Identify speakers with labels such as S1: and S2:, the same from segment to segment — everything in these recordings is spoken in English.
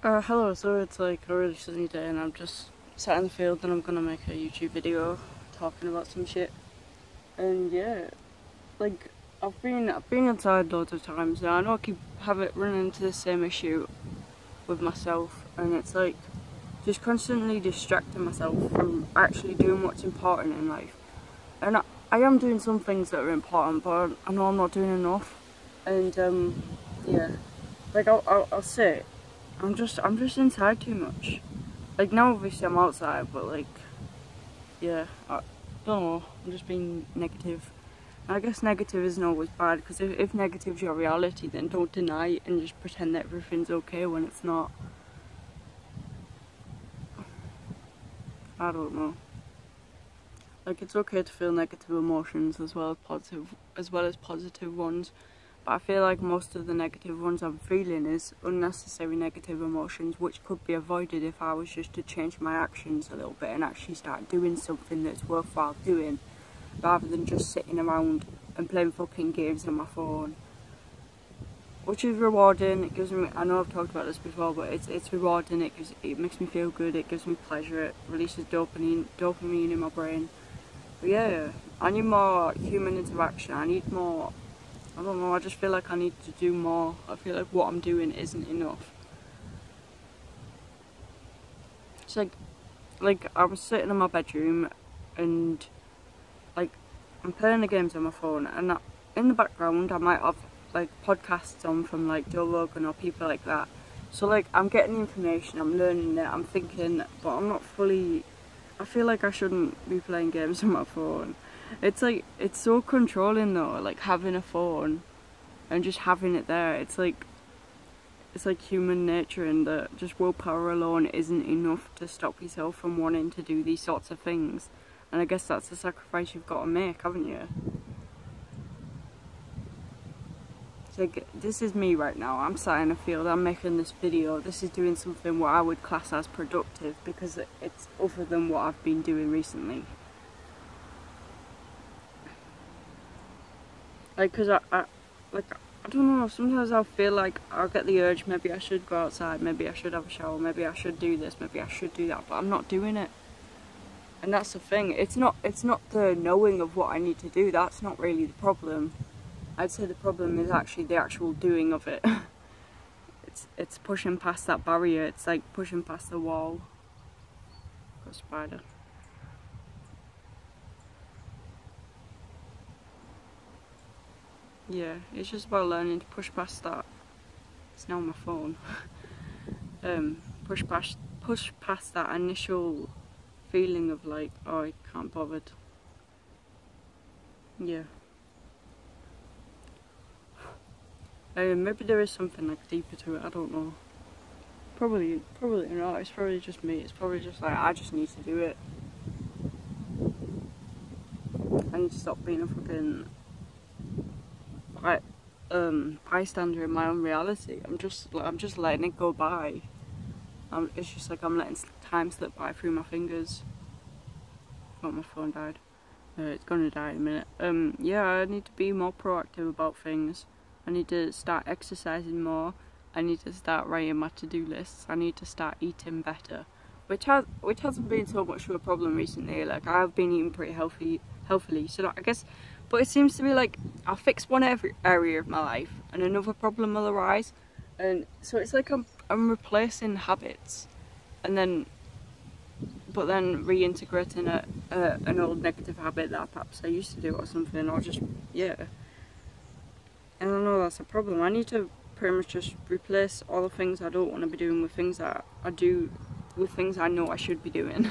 S1: Hello, so it's like a really sunny day and I'm just sat in the field and I'm gonna make a YouTube video talking about some shit. And yeah, like I've been inside loads of times and I know I keep running into the same issue with myself, and it's like just constantly distracting myself from actually doing what's important in life. And I am doing some things that are important, but I know I'm not doing enough. And yeah, like I'll say it. I'm just inside too much. Like now obviously I'm outside, but like, yeah, I don't know, I'm just being negative. I guess negative isn't always bad, because if negative's your reality, then don't deny it and just pretend that everything's okay when it's not. I don't know. Like, it's okay to feel negative emotions as well as positive ones. But I feel like most of the negative ones I'm feeling is unnecessary negative emotions, which could be avoided if I was just to change my actions a little bit and actually start doing something that's worthwhile doing, rather than just sitting around and playing fucking games on my phone. Which is rewarding. It gives me, I know I've talked about this before, but it's rewarding. It makes me feel good. It gives me pleasure. It releases dopamine in my brain. But yeah, I need more human interaction. I need more. I don't know, I just feel like I need to do more. I feel like what I'm doing isn't enough. It's like I was sitting in my bedroom and like I'm playing the games on my phone, and in the background I might have like podcasts on from like Joe Rogan or people like that. So like I'm getting information, I'm learning it, I'm thinking, but I'm not fully. I feel like I shouldn't be playing games on my phone. It's like, it's so controlling though, like having a phone and just having it there. It's like human nature, and that just willpower alone isn't enough to stop yourself from wanting to do these sorts of things. And I guess that's the sacrifice you've got to make, haven't you? It's like, this is me right now. I'm sat in a field, I'm making this video. This is doing something what I would class as productive, because it's other than what I've been doing recently. Like, cause I don't know, sometimes I'll feel like I'll get the urge, maybe I should go outside, maybe I should have a shower, maybe I should do this, maybe I should do that, but I'm not doing it. And that's the thing, it's not the knowing of what I need to do, that's not really the problem. I'd say the problem is actually the actual doing of it. It's pushing past that barrier, it's like pushing past the wall. Got a spider. Yeah, it's just about learning to push past that. It's now on my phone. Push past that initial feeling of like, oh, I can't bother. Yeah. Maybe there is something like deeper to it. I don't know. Probably not. It's probably just me. It's probably just like I just need to do it. I need to stop being a fucking like bystander in my own reality. I'm just letting it go by. It's just like I'm letting time slip by through my fingers. Oh, my phone died. It's gonna die in a minute. Yeah, I need to be more proactive about things. I need to start exercising more. I need to start writing my to-do lists. I need to start eating better, which hasn't been so much of a problem recently. Like, I've been eating pretty healthily. So I guess, but it seems to be like I'll fix one area of my life and another problem will arise, and so it's like I'm replacing habits, and then reintegrating an old negative habit that perhaps I used to do or something, or just, yeah. And I know that's a problem. I need to pretty much just replace all the things I don't want to be doing with things that I do, with things I know I should be doing.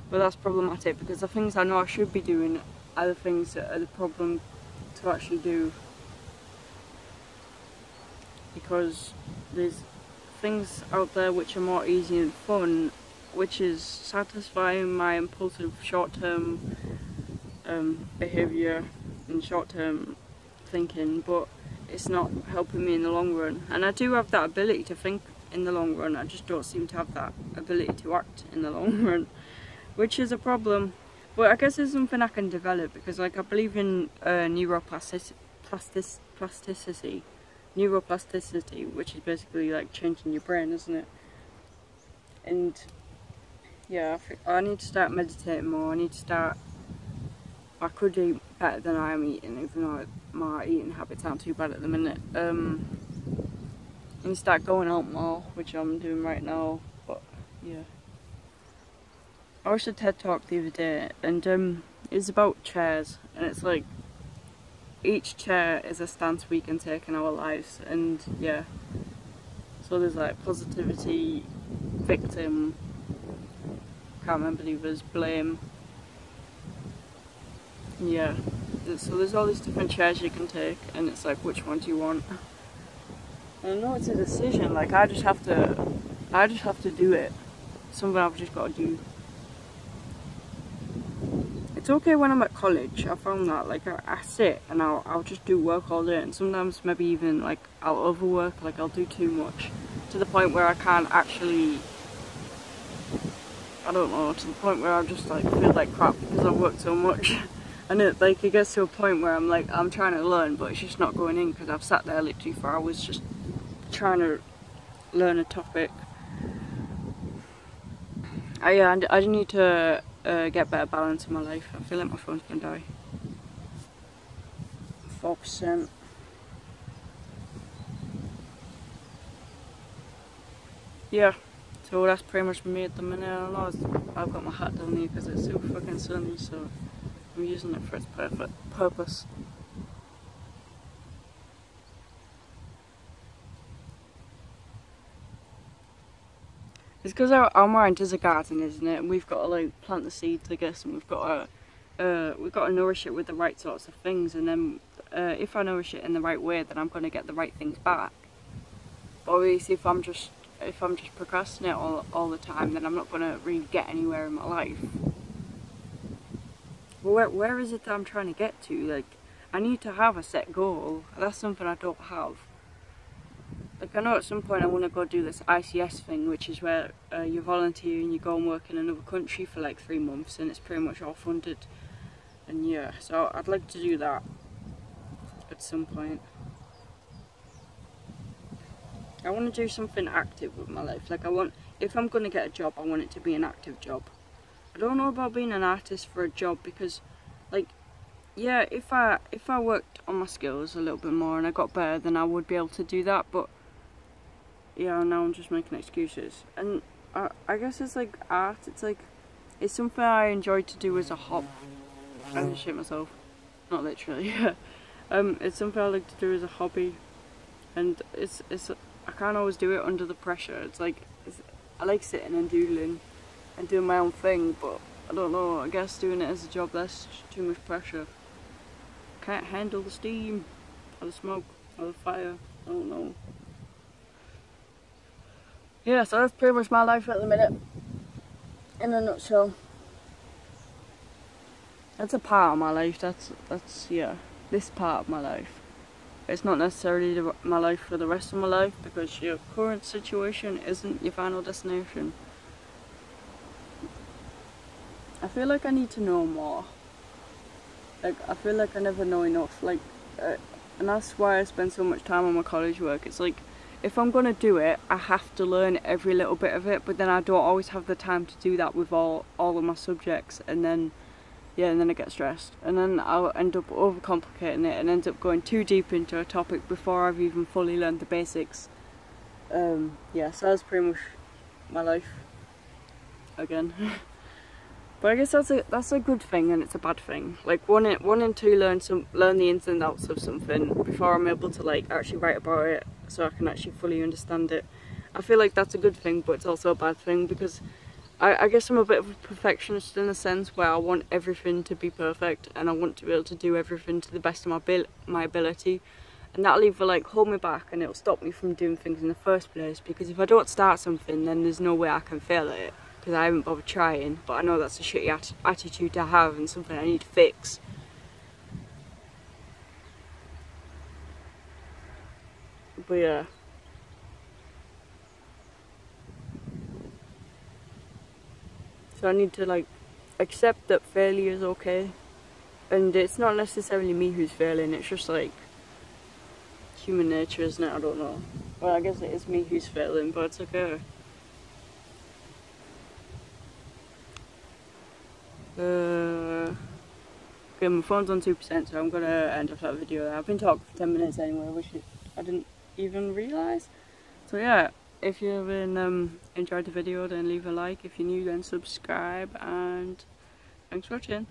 S1: But that's problematic, because the things I know I should be doing are the things that are the problem to actually do. Because there's things out there which are more easy and fun, which is satisfying my impulsive short-term behaviour and short-term thinking, but it's not helping me in the long run. And I do have that ability to think in the long run, I just don't seem to have that ability to act in the long run, which is a problem. But I guess it's something I can develop, because like I believe in neuroplasticity, which is basically like changing your brain, isn't it? And yeah, I need to start meditating more. I could eat better than I am eating, even though my eating habits aren't too bad at the minute. And start going out more, which I'm doing right now. But yeah, I watched a TED Talk the other day, and it's about chairs, and it's like each chair is a stance we can take in our lives, and yeah. So there's like positivity, victim, can't remember the others, blame. Yeah, so there's all these different chairs you can take, and it's like, which one do you want? And I know it's a decision, like I just have to do it. Something I've just got to do. It's okay when I'm at college, I found that, like I sit and I'll just do work all day, and sometimes maybe even like I'll overwork, like I'll do too much, to the point where I can't actually, I don't know, to the point where I just like feel like crap because I've worked so much. And it gets to a point where I'm like, I'm trying to learn, but it's just not going in because I've sat there literally for hours just trying to learn a topic. I just need to get better balance in my life. I feel like my phone's gonna die. 4%. Yeah, so that's pretty much me at the minute. I don't know, I've got my hat down here because it's so fucking sunny, so I'm using it for its perfect purpose. It's because our mind is a garden, isn't it? And we've got to like plant the seeds, I guess, and we've got to nourish it with the right sorts of things. And then if I nourish it in the right way, then I'm going to get the right things back. But obviously, if I'm just procrastinating all the time, then I'm not going to really get anywhere in my life. But where is it that I'm trying to get to? Like, I need to have a set goal. That's something I don't have. Like, I know at some point I want to go do this ICS thing, which is where you volunteer and you go and work in another country for like 3 months, and it's pretty much all funded. And yeah, so I'd like to do that at some point. I want to do something active with my life. Like, if I'm going to get a job, I want it to be an active job. I don't know about being an artist for a job because, like, yeah, if I worked on my skills a little bit more and I got better, then I would be able to do that. But yeah, now I'm just making excuses. And I guess it's like art. It's something I enjoy to do as a hobby. I just shit myself, not literally. It's something I like to do as a hobby, and I can't always do it under the pressure. I like sitting and doodling and doing my own thing, but I don't know, I guess doing it as a job, that's just too much pressure. Can't handle the steam, or the smoke, or the fire, I don't know. Yeah, so that's pretty much my life at the minute, in a nutshell. That's a part of my life, yeah, this part of my life. It's not necessarily my life for the rest of my life, because your current situation isn't your final destination. I feel like I need to know more. Like, I feel like I never know enough. Like, and that's why I spend so much time on my college work. It's like, if I'm gonna do it, I have to learn every little bit of it, but then I don't always have the time to do that with all of my subjects, and then, yeah, and then I get stressed. And then I'll end up overcomplicating it and end up going too deep into a topic before I've even fully learned the basics. Yeah, so that's pretty much my life. Again. But I guess that's a good thing, and it's a bad thing. Like, wanting to learn the ins and outs of something before I'm able to like actually write about it, so I can actually fully understand it. I feel like that's a good thing, but it's also a bad thing, because I guess I'm a bit of a perfectionist in a sense where I want everything to be perfect, and I want to be able to do everything to the best of my ability, and that'll either like hold me back and it'll stop me from doing things in the first place, because if I don't start something, then there's no way I can fail at it, because I haven't bothered trying. But I know that's a shitty attitude to have, and something I need to fix. But yeah. So I need to like accept that failure is okay, and it's not necessarily me who's failing, it's just like human nature, isn't it? I don't know. Well, I guess it is me who's failing, but it's okay. Okay, my phone's on 2%, so I'm gonna end off that video there. I've been talking for 10 minutes anyway, which I didn't even realise. So yeah, if you've enjoyed the video, then leave a like. If you're new, then subscribe, and thanks for watching.